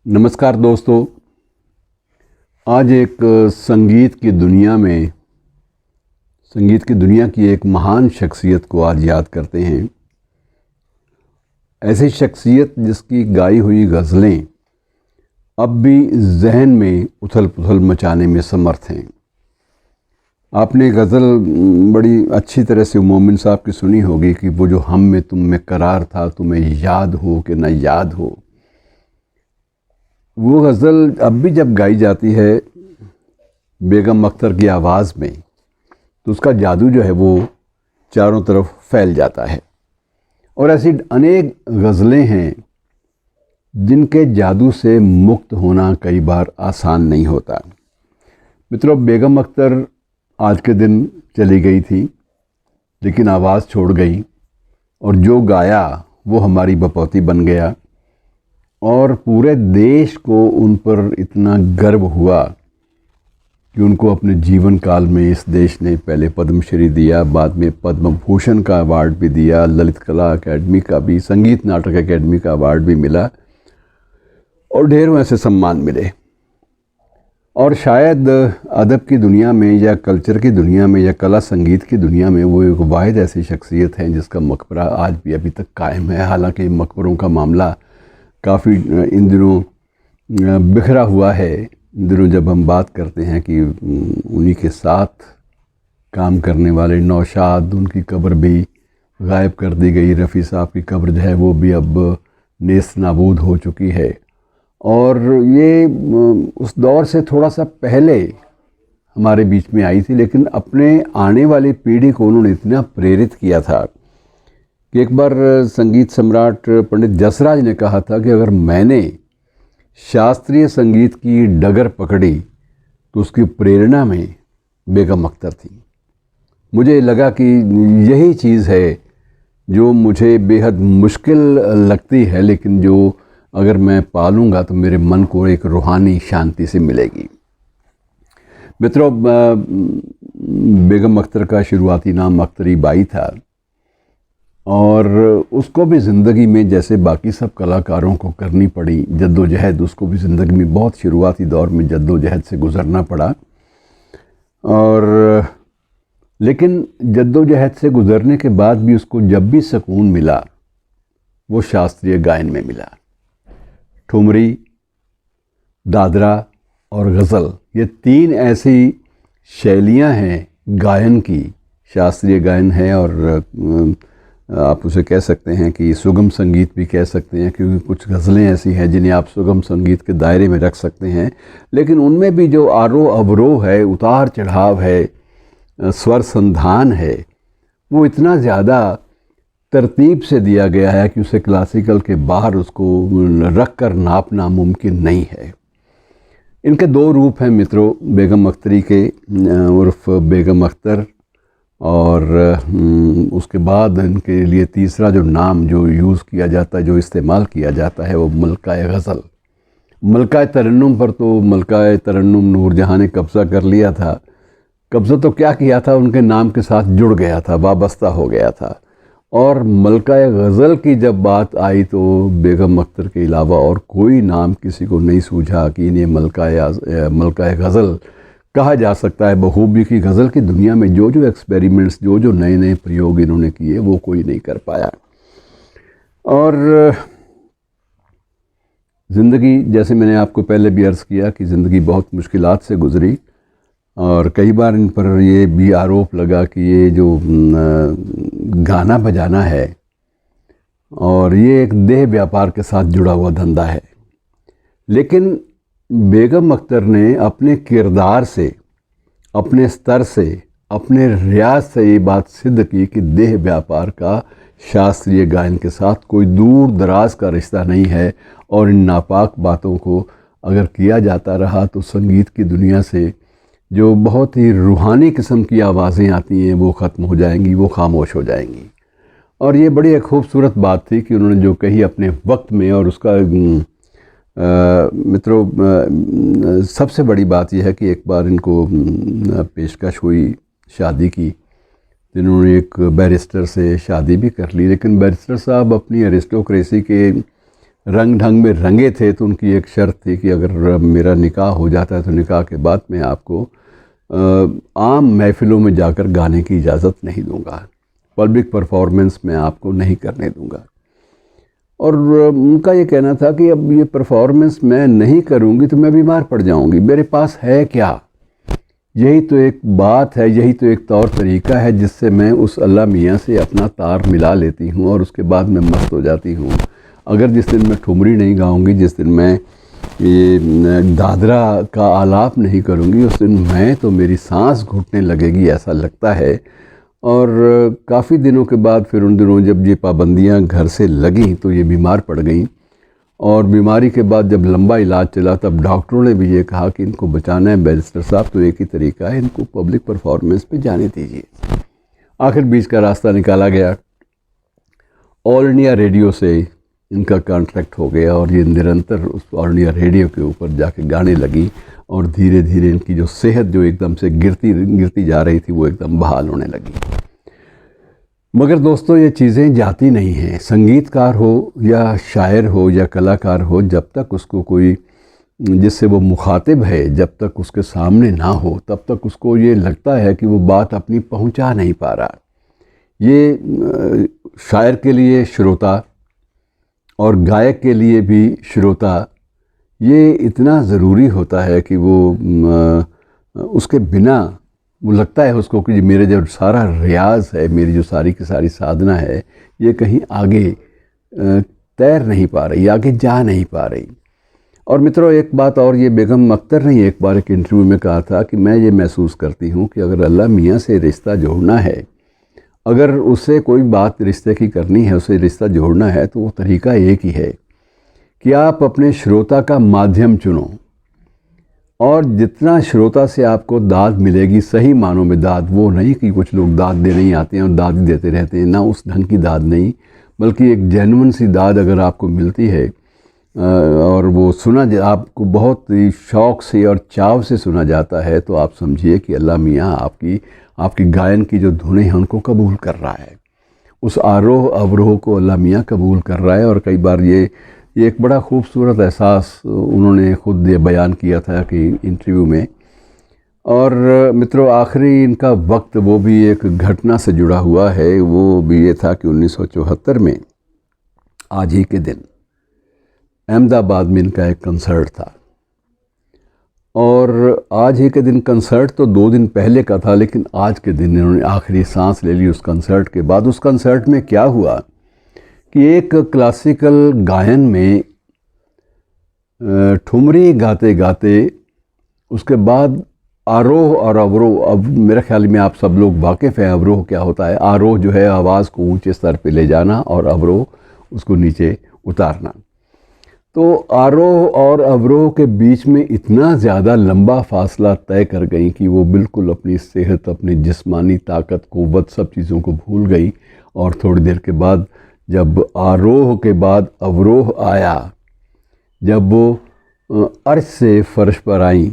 नमस्कार दोस्तों। आज एक संगीत की दुनिया की एक महान शख्सियत को आज याद करते हैं। ऐसी शख्सियत जिसकी गाई हुई गज़लें अब भी जहन में उथल पुथल मचाने में समर्थ हैं। आपने गज़ल बड़ी अच्छी तरह से मोमिन साहब की सुनी होगी कि वो जो हम में तुम में करार था, तुम्हें याद हो कि न याद हो। वो गज़ल अब भी जब गाई जाती है बेगम अख्तर की आवाज़ में, तो उसका जादू जो है वो चारों तरफ फैल जाता है। और ऐसी अनेक गज़लें हैं जिनके जादू से मुक्त होना कई बार आसान नहीं होता। मित्रों, बेगम अख्तर आज के दिन चली गई थी, लेकिन आवाज़ छोड़ गई और जो गाया वो हमारी बपौती बन गया। और पूरे देश को उन पर इतना गर्व हुआ कि उनको अपने जीवन काल में इस देश ने पहले पद्मश्री दिया, बाद में पद्म भूषण का अवार्ड भी दिया, ललित कला अकेडमी का भी, संगीत नाटक अकेडमी का अवार्ड भी मिला और ढेरों ऐसे सम्मान मिले। और शायद अदब की दुनिया में या कल्चर की दुनिया में या कला संगीत की दुनिया में वो एक वाहिद ऐसी शख्सियत है जिसका मकबरा आज भी अभी तक कायम है। हालांकि मकबरों का मामला काफ़ी इन दिनों बिखरा हुआ है। इन दिनों जब हम बात करते हैं कि उन्हीं के साथ काम करने वाले नौशाद, उनकी कब्र भी गायब कर दी गई। रफ़ी साहब की कब्र जो है वो भी अब नेस्त नाबूद हो चुकी है। और ये उस दौर से थोड़ा सा पहले हमारे बीच में आई थी, लेकिन अपने आने वाली पीढ़ी को उन्होंने इतना प्रेरित किया था कि एक बार संगीत सम्राट पंडित जसराज ने कहा था कि अगर मैंने शास्त्रीय संगीत की डगर पकड़ी तो उसकी प्रेरणा में बेगम अख्तर थी। मुझे लगा कि यही चीज़ है जो मुझे बेहद मुश्किल लगती है, लेकिन जो अगर मैं पालूँगा तो मेरे मन को एक रूहानी शांति से मिलेगी। मित्रों, बेगम अख्तर का शुरुआती नाम अख्तरी बाई था और उसको भी ज़िंदगी में जैसे बाकी सब कलाकारों को करनी पड़ी जद्दोजहद, उसको भी ज़िंदगी में बहुत शुरुआती दौर में जद्दोजहद से गुज़रना पड़ा। और लेकिन जद्दोजहद से गुज़रने के बाद भी उसको जब भी सुकून मिला वो शास्त्रीय गायन में मिला। ठुमरी, दादरा और गज़ल, ये तीन ऐसी शैलियाँ हैं गायन की। शास्त्रीय गायन है और आप उसे कह सकते हैं कि सुगम संगीत भी कह सकते हैं, क्योंकि कुछ गज़लें ऐसी हैं जिन्हें आप सुगम संगीत के दायरे में रख सकते हैं। लेकिन उनमें भी जो आरोह अवरोह है, उतार चढ़ाव है, स्वर संधान है, वो इतना ज़्यादा तरतीब से दिया गया है कि उसे क्लासिकल के बाहर उसको रख कर नापना मुमकिन नहीं है। इनके दो रूप हैं मित्रों, बेगम अख्तरी के उर्फ बेगम अख्तर, और उसके बाद इनके लिए तीसरा जो नाम जो यूज़ किया जाता है, जो इस्तेमाल किया जाता है, वो मलकाए गज़ल। मलकाए तरन्नुम पर तो मलकाए तरन्नुम नूरजहां ने कब्ज़ा कर लिया था। कब्ज़ा तो क्या किया था, उनके नाम के साथ जुड़ गया था, वाबस्ता हो गया था। और मलकाए गज़ल की जब बात आई तो बेगम अख्तर के अलावा और कोई नाम किसी को नहीं सूझा कि इन्हें मलकाए गज़ल कहा जा सकता है। बखूबी की गज़ल की दुनिया में जो जो एक्सपेरिमेंट्स, जो जो नए नए प्रयोग इन्होंने किए, वो कोई नहीं कर पाया। और ज़िंदगी, जैसे मैंने आपको पहले भी अर्ज़ किया कि ज़िंदगी बहुत मुश्किलात से गुज़री और कई बार इन पर ये भी आरोप लगा कि ये जो गाना बजाना है और ये एक देह व्यापार के साथ जुड़ा हुआ धंधा है। लेकिन बेगम अख्तर ने अपने किरदार से, अपने स्तर से, अपने रियाज से ये बात सिद्ध की कि देह व्यापार का शास्त्रीय गायन के साथ कोई दूर दराज का रिश्ता नहीं है। और इन नापाक बातों को अगर किया जाता रहा तो संगीत की दुनिया से जो बहुत ही रूहानी किस्म की आवाज़ें आती हैं वो ख़त्म हो जाएंगी, वो खामोश हो जाएंगी। और ये बड़ी एक खूबसूरत बात थी कि उन्होंने जो कही अपने वक्त में। और उसका मित्रों, सबसे बड़ी बात यह है कि एक बार इनको पेशकश हुई शादी की, जिन्होंने एक बैरिस्टर से शादी भी कर ली। लेकिन बैरिस्टर साहब अपनी एरिस्टोक्रेसी के रंग ढंग में रंगे थे तो उनकी एक शर्त थी कि अगर मेरा निकाह हो जाता है तो निकाह के बाद मैं आपको आम महफ़िलों में जाकर गाने की इजाज़त नहीं दूंगा, पब्लिक परफॉर्मेंस मैं आपको नहीं करने दूंगा। और उनका ये कहना था कि अब ये परफॉर्मेंस मैं नहीं करूंगी तो मैं बीमार पड़ जाऊंगी, मेरे पास है क्या? यही तो एक बात है, यही तो एक तौर तरीका है जिससे मैं उस अल्लाह मियाँ से अपना तार मिला लेती हूँ और उसके बाद मैं मस्त हो जाती हूँ। अगर जिस दिन मैं ठुमरी नहीं गाऊंगी, जिस दिन मैं ये दादरा का आलाप नहीं करूंगी, उस दिन मैं तो मेरी सांस घुटने लगेगी ऐसा लगता है। और काफ़ी दिनों के बाद फिर उन दिनों जब ये पाबंदियां घर से लगीं तो ये बीमार पड़ गईं, और बीमारी के बाद जब लंबा इलाज चला तब डॉक्टरों ने भी ये कहा कि इनको बचाना है बैरिस्टर साहब, तो एक ही तरीका है, इनको पब्लिक परफॉर्मेंस पे जाने दीजिए। आखिर बीच का रास्ता निकाला गया, ऑल इंडिया रेडियो से इनका कॉन्ट्रैक्ट हो गया और ये निरंतर उस ऑल इंडिया रेडियो के ऊपर जाके गाने लगी और धीरे धीरे इनकी जो सेहत जो एकदम से गिरती जा रही थी वो एकदम बहाल होने लगी। मगर दोस्तों ये चीज़ें जाती नहीं हैं। संगीतकार हो या शायर हो या कलाकार हो, जब तक उसको कोई जिससे वो मुखातिब है जब तक उसके सामने ना हो तब तक उसको ये लगता है कि वो बात अपनी पहुंचा नहीं पा रहा। ये शायर के लिए श्रोता और गायक के लिए भी श्रोता ये इतना ज़रूरी होता है कि वो उसके बिना वो लगता है उसको कि मेरे जो सारा रियाज़ है, मेरी जो सारी की सारी साधना है, ये कहीं आगे तैर नहीं पा रही, आगे जा नहीं पा रही। और मित्रों एक बात और, ये बेगम अख्तर ने एक बार एक इंटरव्यू में कहा था कि मैं ये महसूस करती हूँ कि अगर अल्लाह मियाँ से रिश्ता जोड़ना है, अगर उससे कोई बात रिश्ते की करनी है, उसे रिश्ता जोड़ना है, तो वो तरीका एक ही है कि आप अपने श्रोता का माध्यम चुनो। और जितना श्रोता से आपको दाद मिलेगी, सही मानों में दाद, वो नहीं कि कुछ लोग दाद देने ही आते हैं और दाद ही देते रहते हैं, ना उस ढंग की दाद नहीं, बल्कि एक जेन्युइन सी दाद अगर आपको मिलती है और वो सुना आपको बहुत ही शौक़ से और चाव से सुना जाता है, तो आप समझिए कि अल्लाह मियाँ आपकी गायन की जो धुनें हैं उनको कबूल कर रहा है। उस आरोह अवरोह को अल्लाह मियाँ कबूल कर रहा है। और कई बार ये एक बड़ा खूबसूरत एहसास उन्होंने खुद ये बयान किया था कि इंटरव्यू में। और मित्रों आखिरी इनका वक्त वो भी एक घटना से जुड़ा हुआ है, वो भी ये था कि 1974 में आज ही के दिन अहमदाबाद में इनका एक कंसर्ट था। और आज ही के दिन कंसर्ट तो 2 दिन पहले का था, लेकिन आज के दिन इन्होंने आखिरी सांस ले ली उस कंसर्ट के बाद। उस कंसर्ट में क्या हुआ कि एक क्लासिकल गायन में ठुमरी गाते गाते उसके बाद आरोह और अवरोह, अब मेरे ख्याल में आप सब लोग वाकिफ़ हैं अवरोह क्या होता है। आरोह जो है आवाज़ को ऊंचे स्तर पे ले जाना और अवरोह उसको नीचे उतारना। तो आरोह और अवरोह के बीच में इतना ज़्यादा लंबा फासला तय कर गई कि वो बिल्कुल अपनी सेहत, अपनी जिस्मानी ताकत, क़ुव्वत, सब चीज़ों को भूल गई। और थोड़ी देर के बाद जब आरोह के बाद अवरोह आया, जब वो अर्श से फ़र्श पर आईं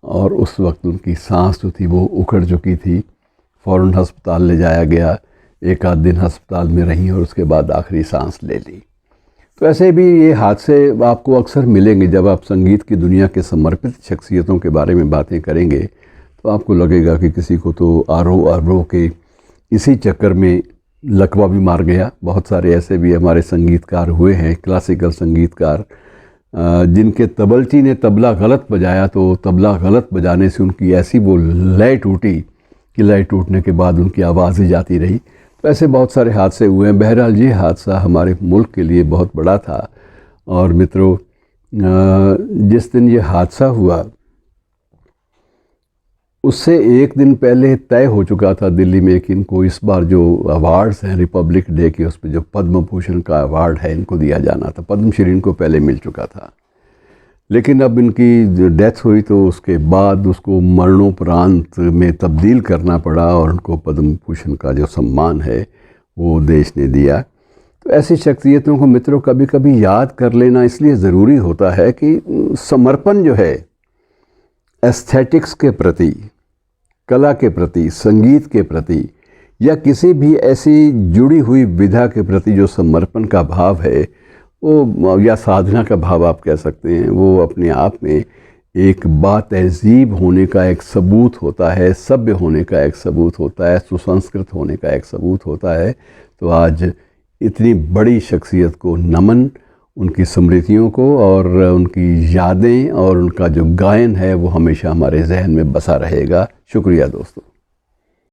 और उस वक्त उनकी सांस जो थी वो उखड़ चुकी थी, फ़ौरन हस्पताल ले जाया गया। 1 आध दिन हस्पताल में रहीं और उसके बाद आखिरी सांस ले ली। तो ऐसे भी ये हादसे आपको अक्सर मिलेंगे। जब आप संगीत की दुनिया के समर्पित शख्सियतों के बारे में बातें करेंगे तो आपको लगेगा कि किसी को तो आरोह अवरोह के इसी चक्कर में लकवा भी मार गया। बहुत सारे ऐसे भी हमारे संगीतकार हुए हैं, क्लासिकल संगीतकार, जिनके तबलची ने तबला गलत बजाया तो तबला गलत बजाने से उनकी ऐसी वो लय टूटी कि लय टूटने के बाद उनकी आवाज़ ही जाती रही। तो ऐसे बहुत सारे हादसे हुए हैं। बहरहाल ये हादसा हमारे मुल्क के लिए बहुत बड़ा था। और मित्रों जिस दिन ये हादसा हुआ उससे 1 दिन पहले तय हो चुका था दिल्ली में कि इनको इस बार जो अवार्ड्स हैं रिपब्लिक डे के, उस पर जो पद्म भूषण का अवार्ड है इनको दिया जाना था। पद्मश्री इनको पहले मिल चुका था, लेकिन अब इनकी जो डेथ हुई तो उसके बाद उसको मरणोपरांत में तब्दील करना पड़ा और उनको पद्म भूषण का जो सम्मान है वो देश ने दिया। तो ऐसी शख्सियतों को मित्रों कभी कभी याद कर लेना इसलिए ज़रूरी होता है कि समर्पण जो है एस्थेटिक्स के प्रति, कला के प्रति, संगीत के प्रति या किसी भी ऐसी जुड़ी हुई विधा के प्रति जो समर्पण का भाव है वो या साधना का भाव आप कह सकते हैं, वो अपने आप में एक बातहज़ीब होने का एक सबूत होता है, सभ्य होने का एक सबूत होता है, सुसंस्कृत होने का एक सबूत होता है। तो आज इतनी बड़ी शख्सियत को नमन, उनकी स्मृतियों को और उनकी यादें और उनका जो गायन है वो हमेशा हमारे जहन में बसा रहेगा। शुक्रिया दोस्तों।